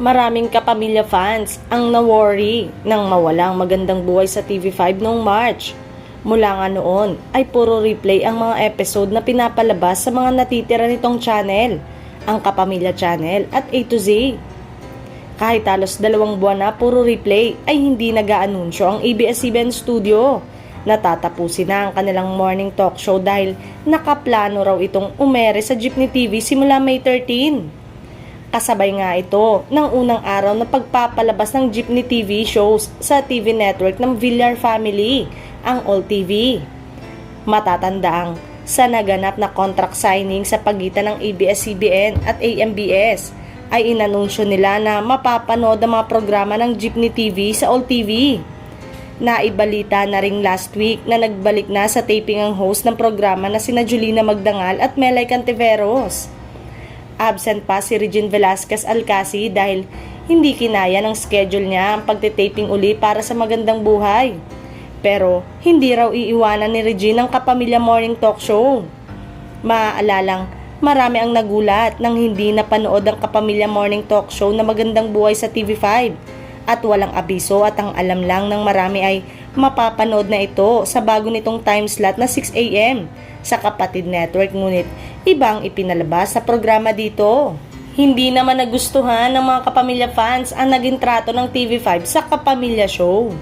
Maraming kapamilya fans ang na-worry nang mawalang magandang buhay sa TV5 noong March. Mula nga noon ay puro replay ang mga episode na pinapalabas sa mga natitira nitong channel, ang Kapamilya Channel at A to Z. Kahit halos 2 buwan na puro replay ay hindi nag-aanunsyo ang ABS-CBN Studio. Natatapusin na ang kanilang morning talk show dahil nakaplano raw itong umere sa Jeepney TV simula May 13. Kasabay nga ito ng unang araw na pagpapalabas ng Jeepney TV shows sa TV network ng Villar Family, ang All TV. Matatandaang sa naganap na contract signing sa pagitan ng ABS-CBN at AMBS ay inanunsyo nila na mapapanood ang mga programa ng Jeepney TV sa All TV. Naibalita na ring last week na nagbalik na sa taping ang host ng programa na sina Julina Magdangal at Melay Cantiveros. Absent pa si Regine Velasquez Alcasi dahil hindi kinaya ng schedule niya ang pagtitaping uli para sa Magandang Buhay. Pero hindi raw iiwanan ni Regine ang Kapamilya Morning Talk Show. Maaalalang marami ang nagulat nang hindi napanood ang Kapamilya Morning Talk Show na Magandang Buhay sa TV5 at walang abiso at ang alam lang ng marami ay mapapanood na ito sa bago nitong time slot na 6 AM sa kapatid network, ngunit ibang ipinalabas sa programa dito. Hindi naman nagustuhan ng mga Kapamilya fans ang naging trato ng TV5 sa Kapamilya Show.